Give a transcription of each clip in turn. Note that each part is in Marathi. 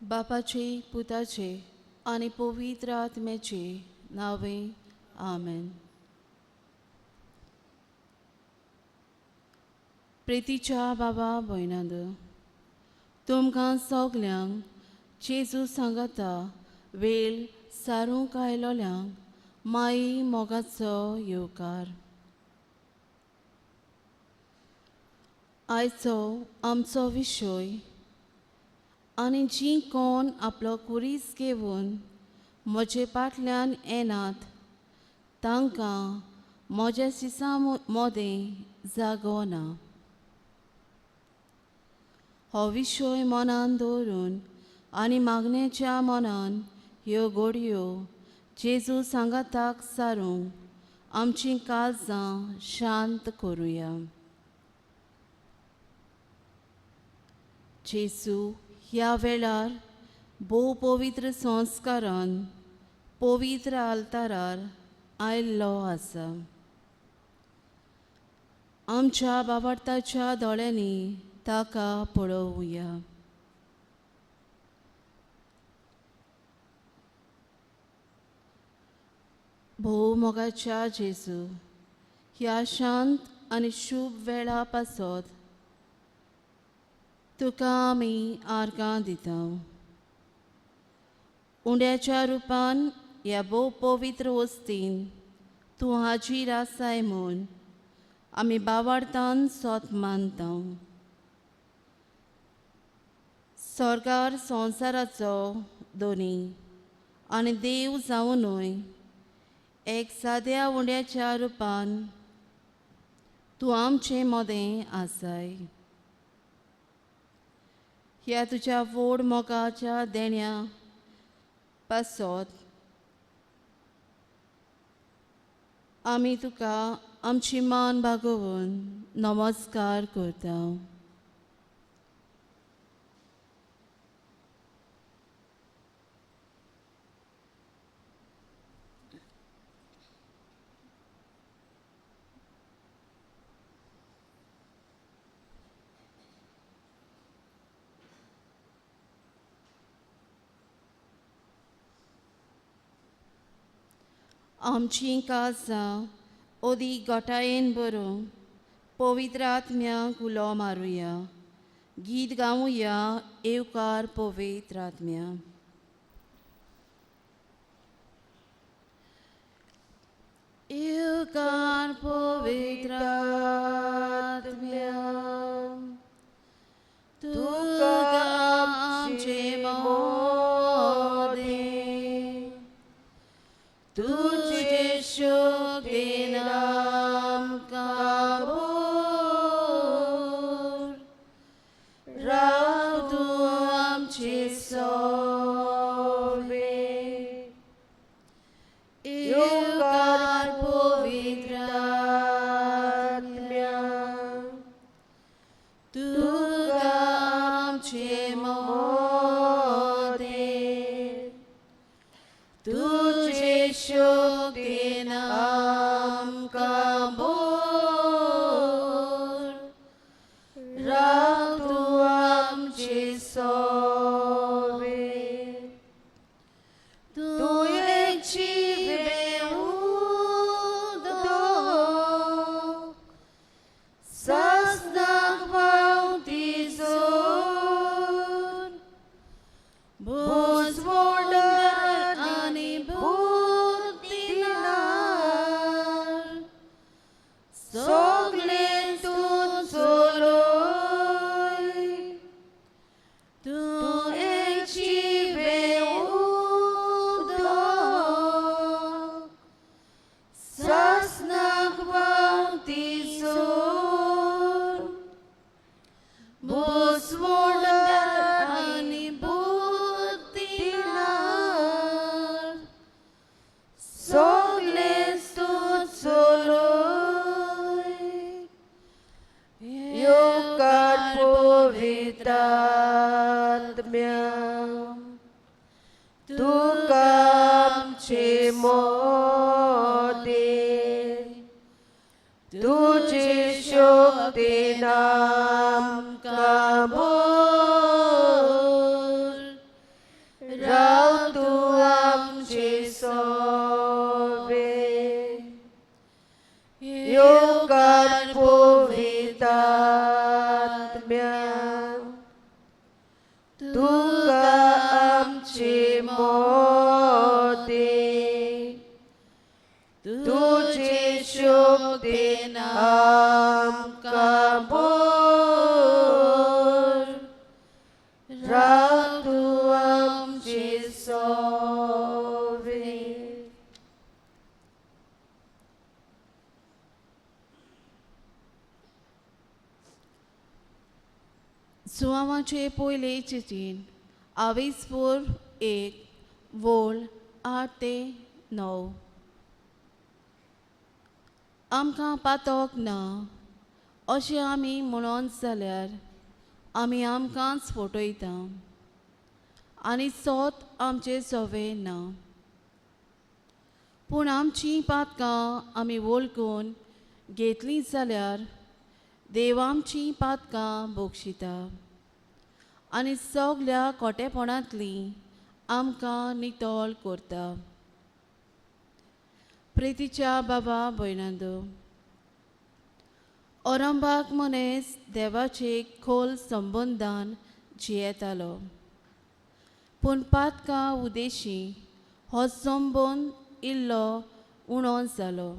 बापाचे, पुताचे आणि पवित्र आत्म्याचे नावे आमेन. प्रितीच्या बाबा भयणांदो, तुमकां सगल्यांक जेजू सांगाता वेळ सारूंक आयलोल्यांक माई मोगाचो येवकार. आयचो आमचो विशय आनी जी कोण आपलो कुरीस घेवन म्हजे फाटल्यान येनात तांकां म्हज्या सिसां मोदें जागो ना. हो विशय मनान दवरून आनी मागणेच्या मनान ह्यो घडयो जेजू सांगाताक सारूंक आमचीं काळजां शांत करुया. जेजू ह्या वेळार भोव पवित्र संस्कारान पवित्र आल्तारार आयिल्लो आसा. आमच्या बाबार्थाच्या दोळ्यांनी ताका पळोवया. भोव मोगाच्या जेजू, ह्या शांत आनी शुभ वेळा पासत तुका आमी आर्गां दिता. उंड्याच्या रुपान ह्या भोव पवित्र वस्तीन तूं हाजीर आसाय म्हूण आमी बाबार्थान सोत मानता. स्वर्गार संवसाराचो दोनी आनी देव जावनूय एक साद्या उंड्याच्या रुपान तूं आमचें मोदें आसाय. ह्या तुज्या व्हड मोगाच्या देण्या पासत आमी तुका आमची मान बागोवन नमस्कार करता. आमचीं काळजां ओदी गोठायेन भरूंक पवित्र आत्म्याक उलो मारुया. गीत गावुया येवकार पवित्र आत्म्या. येवकार पवित्र आत्म्या, तुका आमचे मोदें तुजे शोभेन आमकां भोर. राव तूं आमचे सोवे. येवकार पवित्र आत्म्या, तुका आमचे मोदें तुजे शोभेन आमकां भोर. राव तूं आमचे सोवे. तूं एक जिवे उदो सासनाक व्हांवती जोर. भोज मोडर आनी भुतीनार सगलें तूं चलोय. तूं एक जिवे उदो सासनाक व्हांवती जोर. भोज मोडर आनी भुतीनार सगलें तूं चलोय. येवकार पवित्र आत्म्या, तुका आमचे मोदें तुजे शोभेन आमकां भोर. सुवामाचे पयले चिटीन 24:1 वोल 8 ते 9. आमकां पातोक ना अशें आमी म्हणोन जाल्यार आमी आमकांच फटयता आनी सोत आमचे सोवे ना. पूण आमचीं पातकां आमी वळखून घेतलीं जाल्यार देव आमचीं पातकां बक्षिता आनी सगल्या खोटेपणांतलीं आमकां नितळ करता. प्रितीच्या बाबा भयणांदो, औरंबाक मनीस देवाचे खोल संबंदान जियेतालो. पूण पातकां उदेशी हो संबंद इल्लो उणो जालो.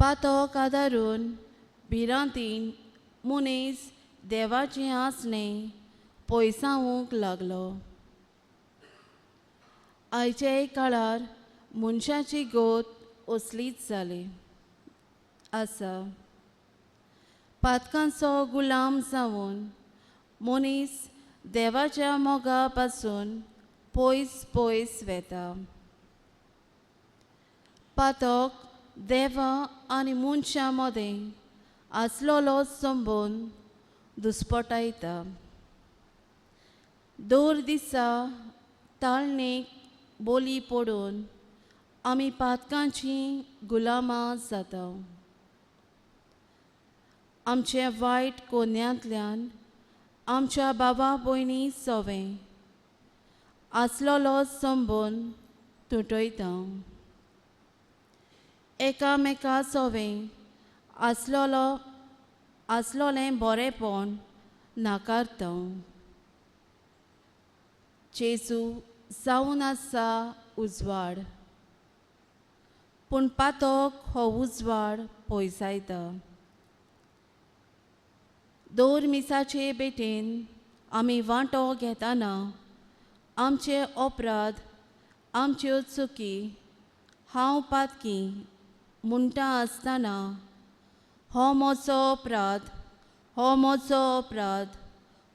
पातक आदारून भिरांतीन मनीस देवाचें आसणें पयसावूंक लागलो. आयचे काळार मनशाची गोत असलीच जाली आसा. पातकांचो गुलाम जावन मनीस देवाच्या मोगा पासून पयस पयस वेता. पातक देवा आनी मनशा मदें आसलोलो संबंद दुस्पटायता. दर दिसा ताळणेक बोली पडून आमी पातकांचीं गुलामां जाता. आमचे वायट कोन्यांतल्यान आमच्या बाबा भयणी सोवें आसलोलो संबंद तुटयता. एकामेका सोवें आसलोलें बरेंपण नाकारता. जेजू जावन आसा उजवाड, पूण पातक हो उजवाड पयसायता. दर मिसाचे बेटेन आमी वांटो घेतना आमचे अपराध, आमच्यो चुकी हांव पातकी म्हणटा आसतना हो म्हजो अपराध, हो म्हजो अपराध,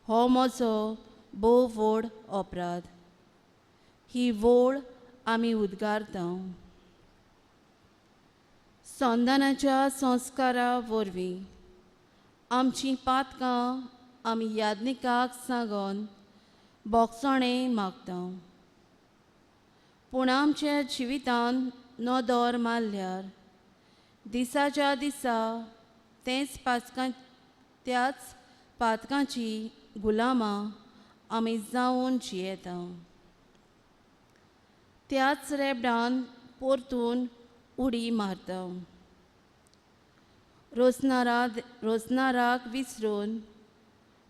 हो म्हजो भोव व्हड अपराध ही वोळ आमी उद्गारता. संदानाच्या संस्कारा वरवीं आमचीं पातकां आमी यादनिकाक सांगोन बोगसणें मागता. पूण आमच्या जिवितान नदर मारल्यार दिसाच्या दिसा त्याच पातकांची गुलामां आमी जावन जियेता. त्याच रेबडान परतून उडी मारता. रोजनाराक विसरून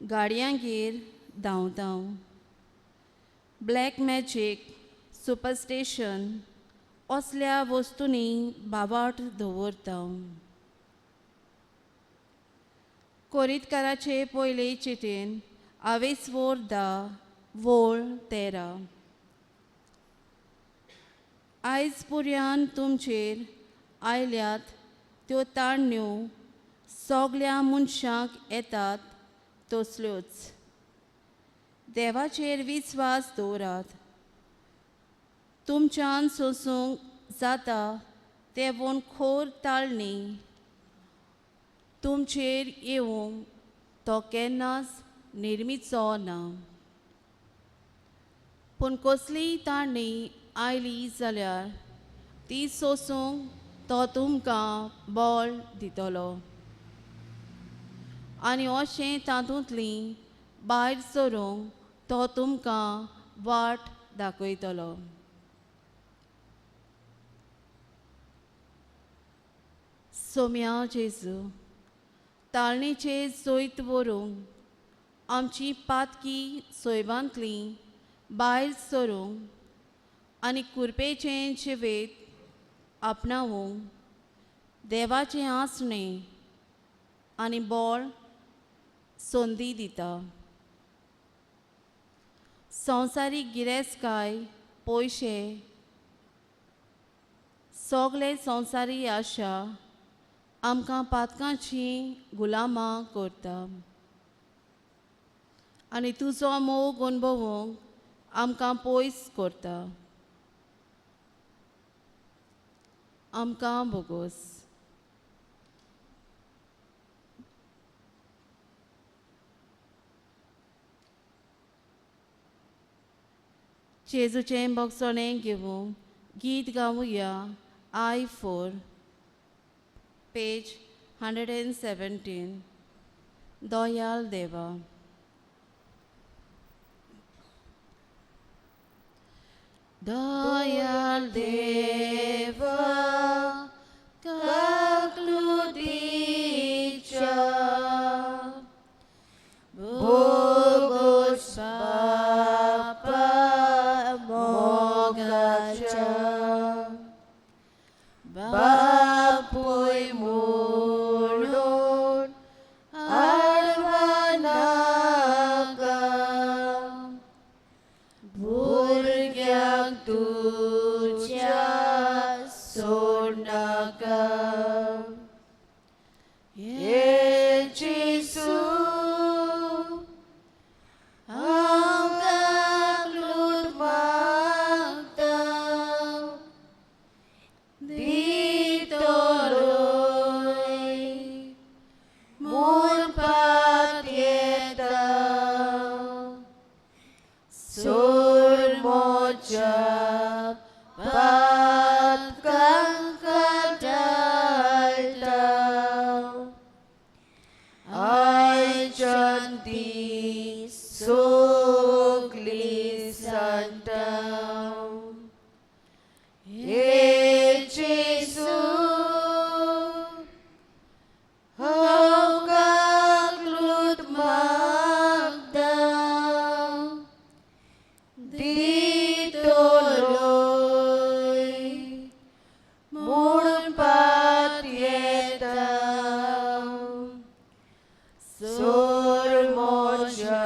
गाडयांगेर धांवता. ब्लॅक मॅजीक, सुपरस्टिशन असल्या वस्तूंनी बाबाट दवरता. कोरींतकाराचे पयले चिटीन 10 वोळ 13. आयज पुर्यान तुमचेर आयल्यात त्यो ताळण्यो सगल्या मनशांक येतात तसल्योच. देवाचेर विस्वास दवरात. तुमच्यान सोंसूंक जाता तेवून खोर ताळणी तुमचेर येवंक तो केन्नाच निर्मीचो ना. पूण कसलीय ताळणी आयली जाल्यार ती सोंसूंक तो तुमकां बळ दितलो आनी अशें तातूंतली भायर सरूंक तो तुमकां वाट दाखयतलो. सोम्या जेजू, ताळणेचे जैत व्हरूंक आमची पातकी सोयबांतली भायर सरूंक आनी कुरपेचें जिवीत आपणावूंक देवाचें आसणें आनी बळ संदी दिता. संवसारीक गिरेस्तकाय, पयशे, सगळे संवसारी आशा आमकां पातकांची गुलामां करता. आनी तुजो मोग अनुभवूंक आमकां पयस करता. आमकां बोगोस. जेजूचें बोगसणें घेवून गीत गावुया I4 पेज 117. दोयाल देवा. दोयाल देवा काकलुतीच्या बोगोस बापा मोगाच्या बापूय म्हणून आडवा नाका भुरग्यांक तुज्या सोड नाका. हे जेसू हांव काकलूत मागता दितलोय म्हणपाक येता. सोर मोच्या पातकांक डाळटा आयच्यान ती सोगली सांटा. हे जेसू हांव काकलूत मागता दितलोय म्हणपाक येता. सोर मोच्या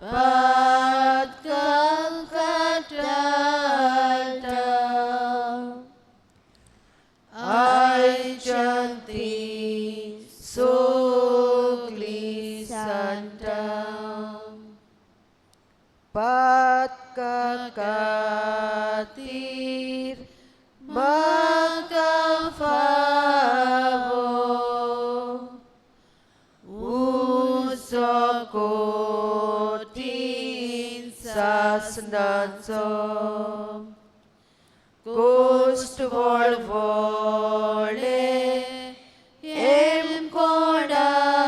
पातकांक डाळटा आयच्यान ती सोगली सांटा. पातका खातीर म्हाका फावो उजो कोटीन सासनाचो कोश्ट वळवळे हेम कोणाचे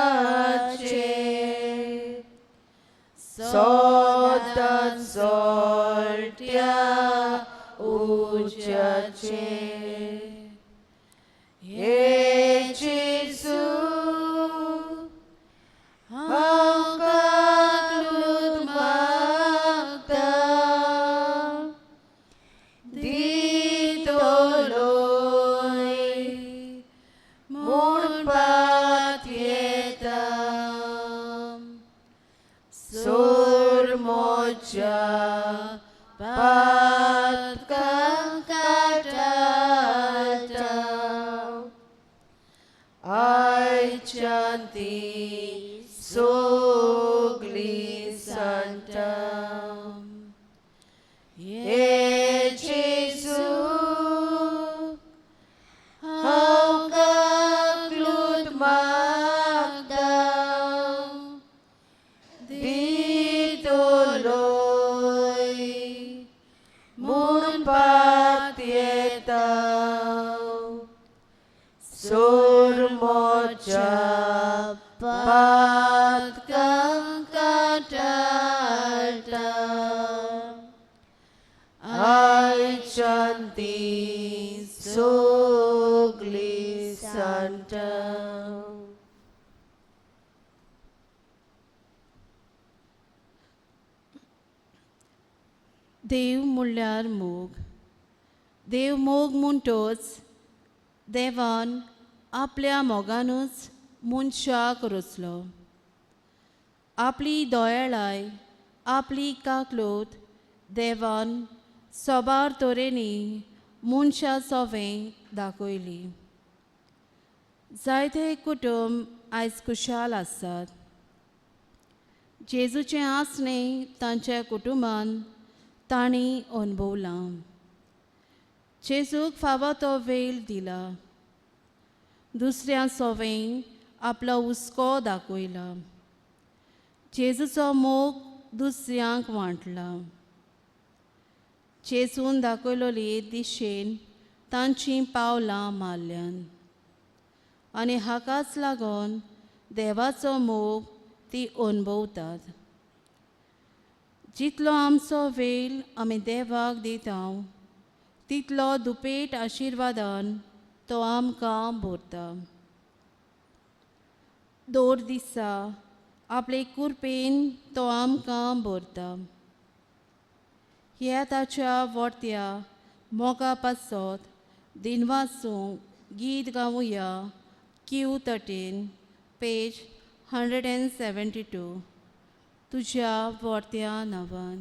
सोदान सोल्ट्या उज्याचे. हे जेसू हांव काकलूत मागता दितलोय म्हणपाक येता. सोर मोच्या पातकांक डाळटा आयच्यान ती सोगली सांटा. हे जेसू हांव काकलूत मागता दितलोय म्हणपाक येता. सोर मोच्या पातकांक डाळटा आयच्यान ती सोगली सांटा. देव म्हणल्यार मोग. देव मोग म्हणटोच देवान आपल्या मोगानूच मनशाक रचलो. आपली दोळाय आपली काकलोत देवान सोबार तोरेनी मनशा सोवें दाखयली. जायते कुटुंब आयज खुशाल आसात. जेजूचें आसणें तांच्या कुटुंबान तांणी अणभवलां. जेजूक फावो तो वेळ दिला. दुसऱ्या सवें आपलो हुस्को दाखयला. जेजूचो मोग दुसऱ्यांक वांटला. जेजून दाखयलोली दिशेन तांचीं पावलां मारल्यान आनी हाकाच लागून देवाचो मोग ती अणभवतात. जितलो आमचो वेळ आमी देवाक दिता तितलो दुपेट आशिर्वादान तो आमकां भरता. दर दिसा आपले कुरपेन तो आमकां भरता. ह्या ताच्या वर्त्या मोगा पासत दिनवासूंक गीत गावुया Q13 पेज 172 तुज्या वर्त्या नांवान.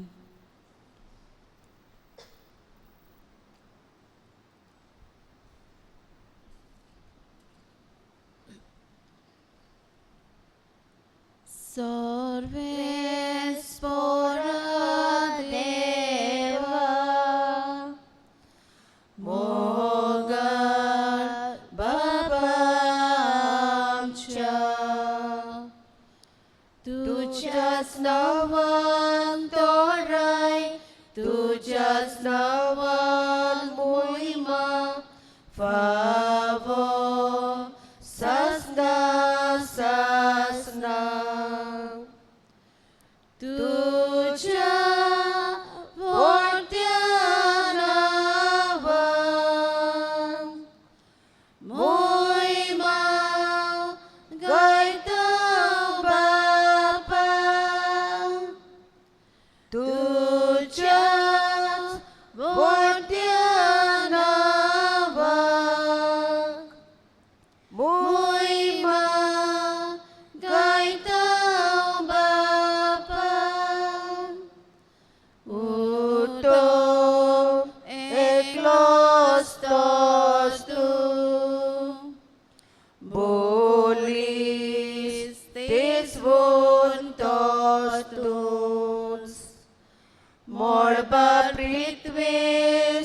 Sorvespor Deva Mogar Babamcha Tujas nawan torai Tujas nawan muima Favo Sasna Sasna Tuja Vortianavan Moima Gaita Bapa Tuja Vortianavan Moima Gaita Bapa Utom eklos tu Bolis tes vontos tuns Morba pritve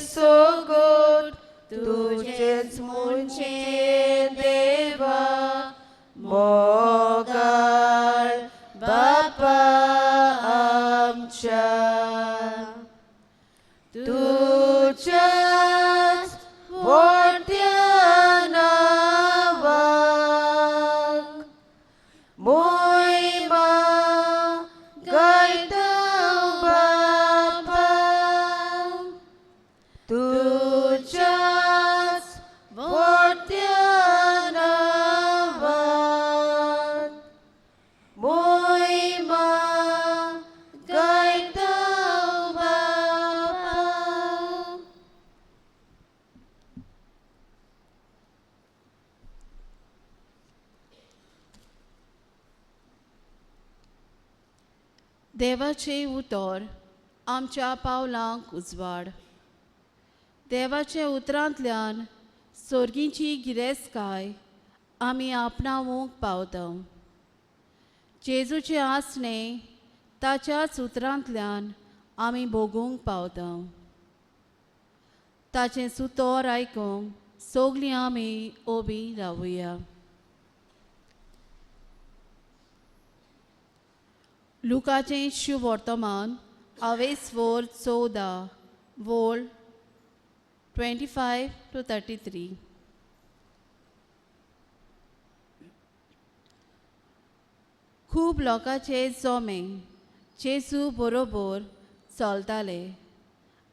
so good Tujes munche deva Mogar Bapa amcha Tujas vortianavan Moima gaita Bapa Tujas vortianavan Moima gaita Bapa. देवाचे उतर आमच्या पावलांक उजवाड. देवाच्या उतरांतल्यान सोर्गीची गिरेस्तकाय आमी आपणावूंक पावता. जेजूचे आसणें ताच्याच उतरांतल्यान आमी भोगूंक पावता. ताचें सुतोर आयकूंक सगलीं आमी ओबी रावुया. लुकाचें शुभ वर्तमान आवेसवोर 14 वोल 25 to 33. खूब लोकांचे जोमे जेजू बरोबर चलताले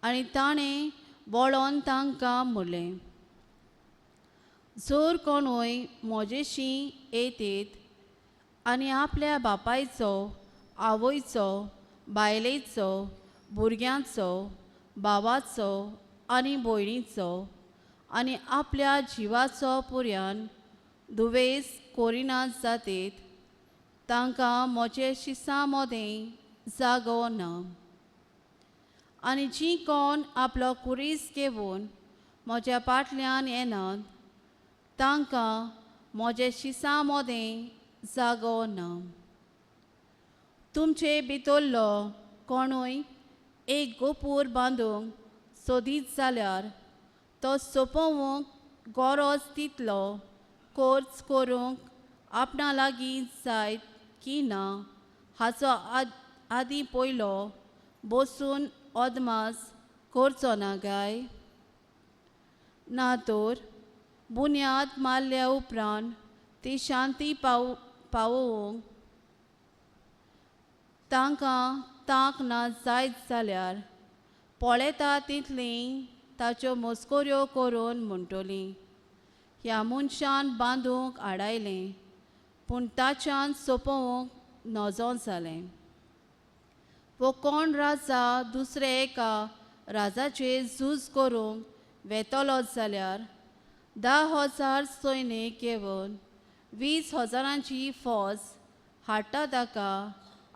आनी ताणें वळोन तांकां म्हणलें, जर कोणूय म्हजेशी येतेत आनी आपल्या बापायचो, आवयचो, बायलेचो, भुरग्यांचो, भावाचो आनी भयणीचो आनी आपल्या जिवाचो पुर्यान दुवेस कोरिनात जातेत तांकां म्हजे शिसां मोदें जागो ना. आनी जीं कोण आपलो कुरीस घेवन म्हज्या फाटल्यान येनात तांकां म्हजे शिसां मोदें जागो ना. तुमचे भितरलो कोणूय एक गोपूर बांदूंक सोदीत जाल्यार तो सोंपोवंक गरज तितलो खर्च करूंक आपणा लागीं जायत की ना हाचो आदीं पयलो बसून अदमास करचो ना काय? ना तर बुन्याद मारल्या उपरांत ती शांती पावोवंक तांकां तांक ना जायत जाल्यार पळयता तितलीं ताच्यो मस्कोऱ्यो करून म्हणटलीं ह्या मनशान बांदूंक हाडायलें पूण ताच्यान सोंपोवंक नजो जालें. वो कोण राजा दुसरे एका राजाचेर झूज करूंक वेतलो जाल्यार 10,000 सैनीक येवन 20,000ची फौज हाडटा ताका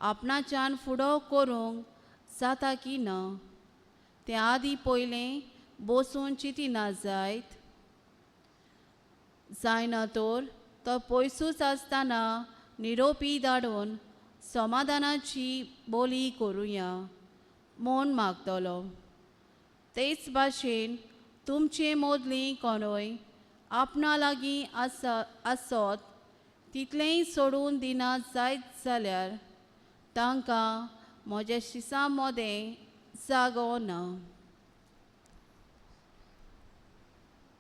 आपणाच्यान फुडो करूंक जाता की ना तें आदीं पयलें बसून चिंतिना जायत? जायना तर तो पयसूच आसतना निरोपी धाडून समाधानाची बोली करुया म्हूण मागतलो. तेच भाशेन तुमचे मदलीं कोणूय आपणा लागीं आसत तितलेंय सोडून दिना जायत जाल्यार तांकां म्हज्या शिसां मदें जागो ना.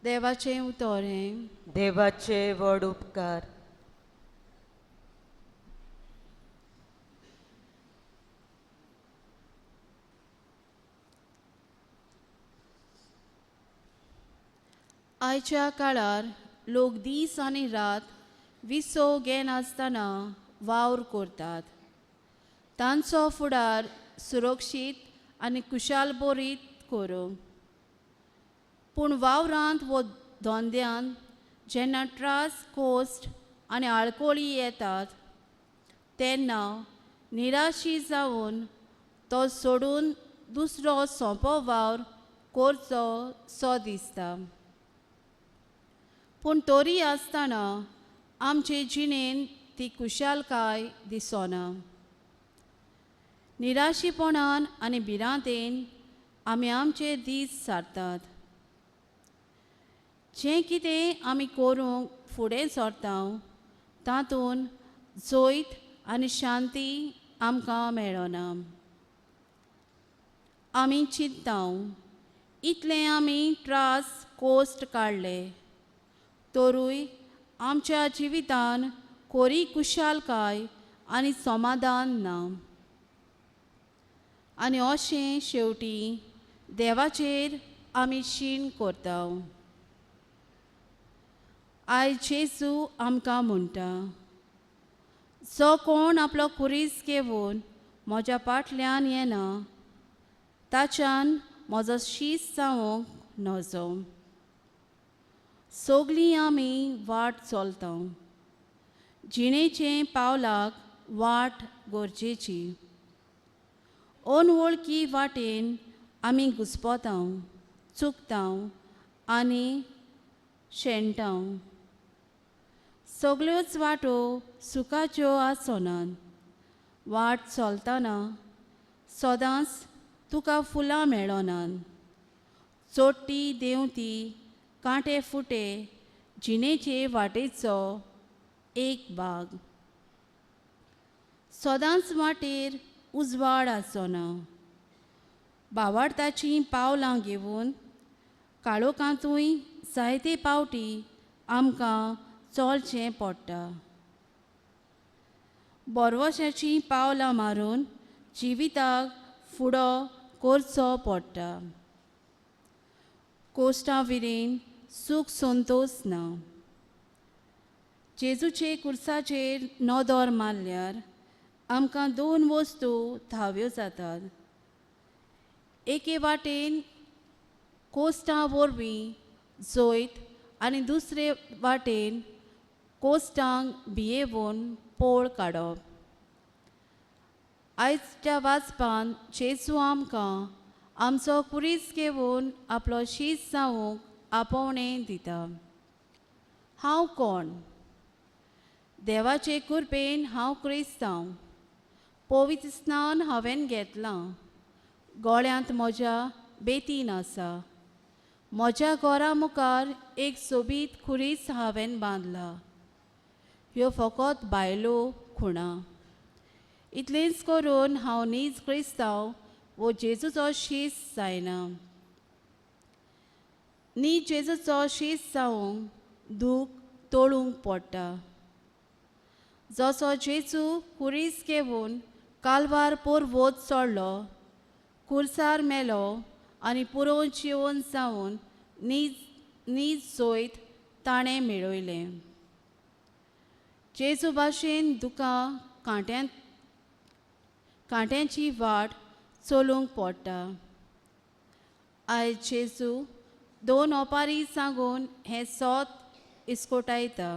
देवाचें उतोरें. देवाचे व्हड उपकार. आयच्या काळार लोक दीस आनी रात विसो घेनासतना वावर करतात. तांचो फुडार सुरक्षीत आनी कुशालबरीत करूंक. पूण वावरांत वो धंद्यांत जेन्ना त्रास कोश्ट आनी आळकोळी येतात तेन्ना निराशी जावन तो सोडून दुसरो सोंपो वावर करचो सो दिसता. पूण तरी आसतना आमचे जिणेंत ती कुशालकाय दिसना. निराशीपणान आनी भिरांतेन आमी आमचे दीस सारतात. जें कितें आमी करूंक फुडें सरता तातूंत जैत आनी शांती आमकां मेळना. आमी चिंतता इतलें आमी त्रास कोश्ट काडले तरूय आमच्या जिवितान खरी कुशालकाय आनी समाधान ना. आनी अशें शेवटी देवाचेर आमी शीण करता. आयज जेजू आमकां म्हणटा जो कोण आपलो कुरीस घेवन म्हज्या फाटल्यान येना ताच्यान म्हजो शीस जावंक नजो. सगलीं आमी वाट चलता. जिणेचे पावलाक वाट गरजेची. अनवळखी वाटेन आमी घुस्पता चुकता आनी शेणटा. सगल्योच वाटो सुखाच्यो आसनात. वाट चलतना सदांच तुका फुलां मेळनात. चोडटी देंवती कांटे फुटे जिणेचे वाटेचो एक भाग. सदांच वाटेर उजवाड आसना. भावार्थाचीं पावलां घेवन काळोखांतूय जायते फावटी आमकां चलचें पडटा. बरवशाचीं पावलां मारून जिविताक फुडो करचो पडटा. कोश्टां विरेन सूख संतोश ना. जेजूचे कुर्साचेर नदर मारल्यार आमकां 2 वस्तू थाव्यो जातात. एके वाटेन कोश्टां वरवीं जैत आनी दुसरे वाटेन कोश्टांक भियेवून पोळ काडप. आयच्या वाचपान जेजू आमकां आमचो कुरीस घेवन आपलो शीस जावंक आपोवणें दिता. हांव कोण? देवाचे कृपेन हांव क्रिस्तांव. पवित्र स्नान हांवें घेतलां. गळ्यांत म्हज्या बेतीन आसा. म्हज्या घरा मुखार एक सोबीत खुरीस हांवें बांदला. ह्यो फकत बायलो खुणां. इतलेंच करून हांव नीज क्रिस्तांव वो जेजूचो शीस जायना. नीज जेजूचो शीस जावंक दूख तोळूंक पडटा. जसो जेजू खुरीस घेवन कालवार पोरवोत चडलो, खुर्सार मेलो आनी पुरो जिवन जावन नीज जोयत ताणें मेळयलें. जेजू भाशेन दुकां कांट्यांची वाट चलूंक पडटा. आयज जेजू 2 ओपारी सांगून हें सोत इस्कोटायता.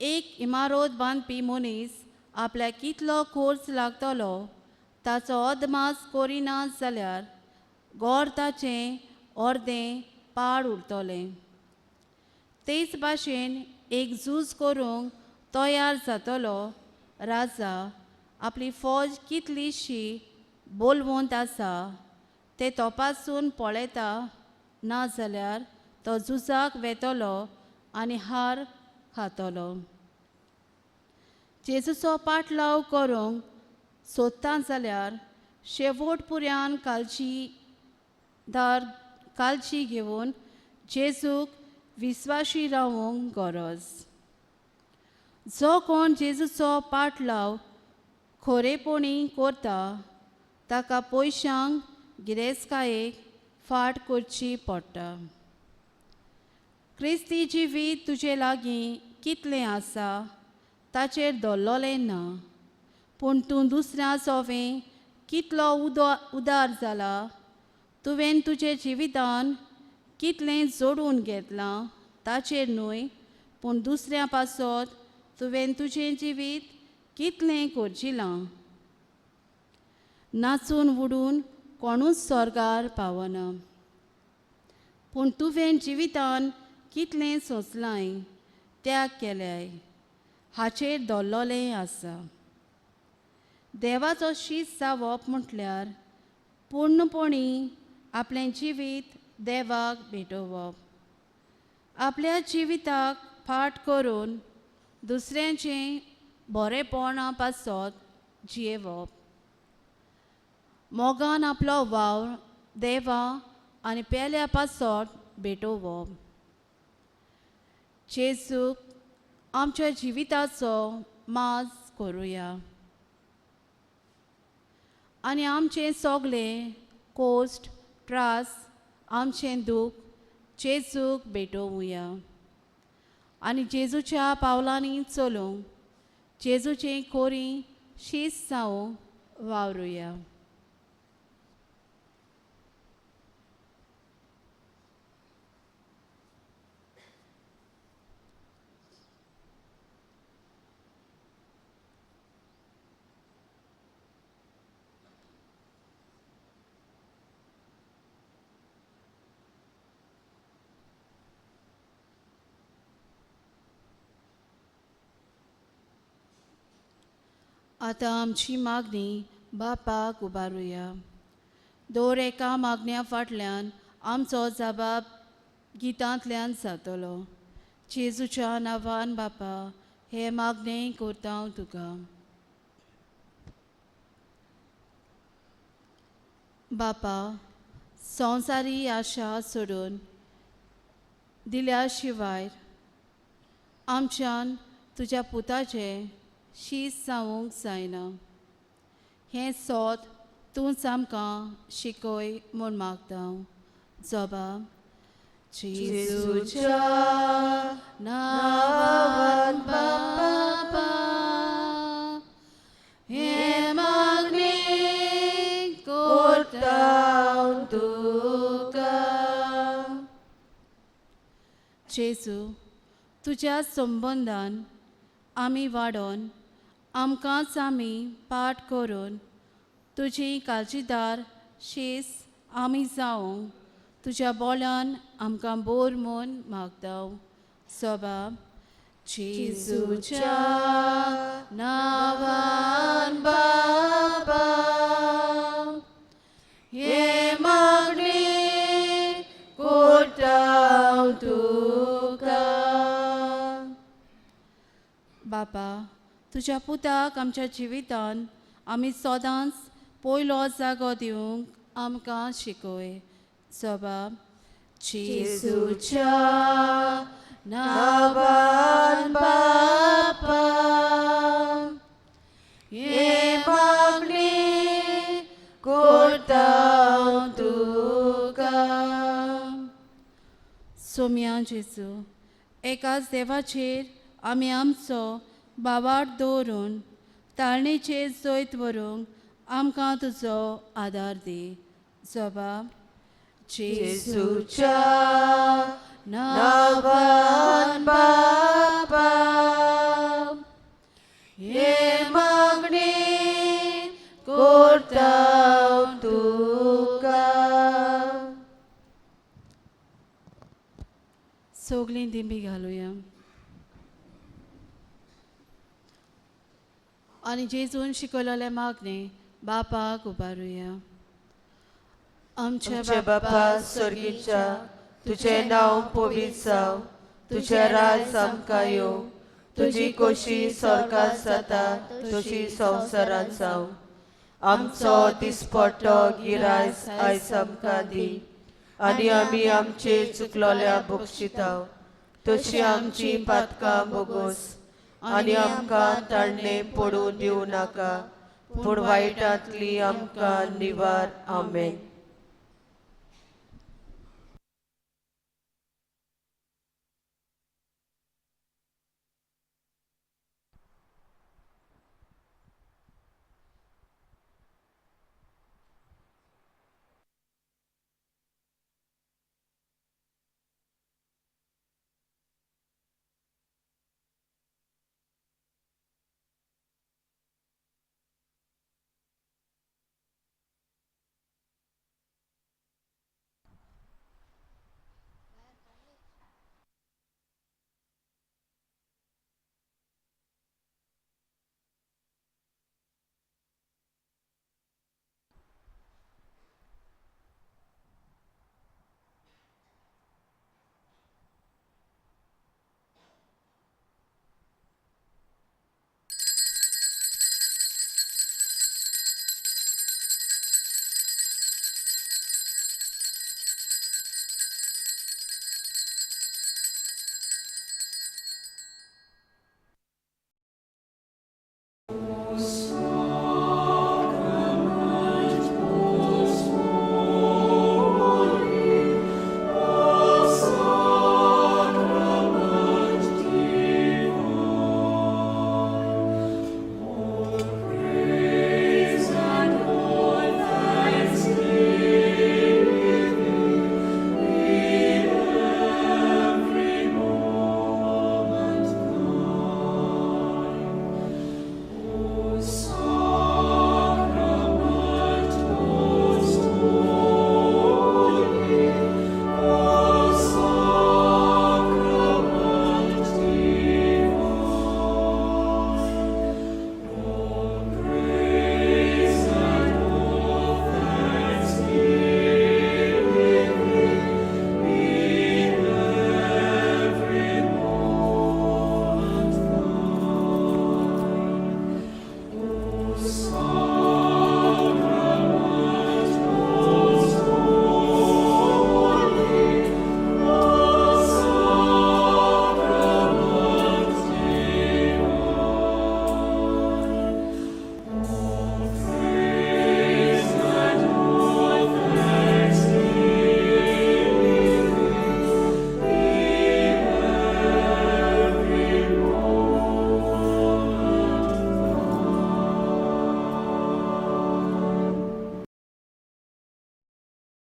एक इमारत बांदपी मनीस आपल्याक कितलो खर्च लागतलो ताचो अदमास करिना जाल्यार घर ताचें अर्दें पाड उरतलें. तेच भाशेन एक झूज करूंक तयार जातलो राजा आपली फौज कितलीशी बोलवंत आसा तें तपासून पळयता, नाजाल्यार तो झुजाक वेतलो आनी हार खातलो. जेजूचो पाटलाव करूंक सोदता जाल्यार शेवट पुर्यान काळजी घेवन जेजूक विस्वाशी रावूंक गरज. जो कोण जेजूचो पाटलाव खरेपणी करता ताका पयशांक गिरेस्तकायेक फाट करची पडटा. क्रिस्ती जिवीत तुजे लागीं कितलें आसा ताचेर दवरलेलें ना, पूण तूं दुसऱ्या सोवें कितलो उदार जाला, तुवें तुजे जिवितान कितलें जोडून घेतलां ताचेर न्हय, पूण दुसऱ्या पासत तुवें तुजें जिवीत कितलें करजिलां. नाचून उडून कोणूच स्वर्गार पावना, पूण तुवें जिवितान कितलें सोंसलाय, त्याग केल्याय हाचेर दवरलेलें आसा. देवाचो शीस जावप म्हटल्यार पूर्णपणी आपलें जिवीत देवाक भेटोवप. आपल्या जिविताक फाट करून दुसऱ्यांचें बरेपणा पासत जियेवप. मोगान आपलो वावर देवा आनी पेल्या पासत भेटोवप. जेजूक आमच्या जिविताचो माज करुया आनी आमचें सोगलें कोश्ट त्रास आमचें दूख जेजूक भेटोवया आनी जेजूच्या पावलांनी चलूंक जेजूचें खोरी शीस जावंक वावरुया. आतां आमची मागणी बापाक उबारुया. दर एका मागण्या फाटल्यान आमचो जबाब गितांतल्यान जातलो. जेजूच्या नांवान बापा हे मागणें करता हांव तुका. बापा, संवसारी आशा सोडून दिल्या शिवाय आमच्यान तुज्या पुताचें शीस जावंक जायना. हें सोत तूंच आमकां शिकय म्हूण मागता हांव. जबाब जेजूच्या नांवान बापा हें मागणें करता हांव तुका. जेजू, तुज्या संबंदान आमी वाडोन आमकांच आमी पाठ करून तुजी काळजीदार शीस आमी जावंक तुज्या बोळ्यान आमकां बोर म्हूण मागता. जबाब जेजूच्या नावान बाबा हे मागणी कोटाव तुका. बापा, तुज्या पुताक आमच्या जिवितान आमी सदांच पयलो जागो दिवंक आमकां शिकय. जबाब जेजूच्या नावान बापा हे मागणी कोटाव तुका. सोम्या जेजू, एकाच देवाचेर आमी आमचो बाबाट दवरून ताळणेचेर जैत व्हरूंक आमकां तुजो आदार दी. जबाब जेजूच्या नावान बापा हे मागणी कोटाव तुका. सोगलीं दिंबी घालुया आनी जेजून शिकयलेले मागणे बापाक उबारुया. आमचे बापा स्वर्गीच्या, तुझे नांव पवित्र जाव, तुझे राज आमकां येवं, तुजी खोशी स्वर्गांत जाता तशी संवसारांत जावं. आमचो दिसपट्टो गिरायस आयज आमकां दी, आनी आमी आमचे चुकलोल्या बक्षिताव तशी आमची पातकां बोगोस, आनी आमकां ताळणे पडूं दिवं नाका, पूण वायटांतली आमकां निवार. आमेन.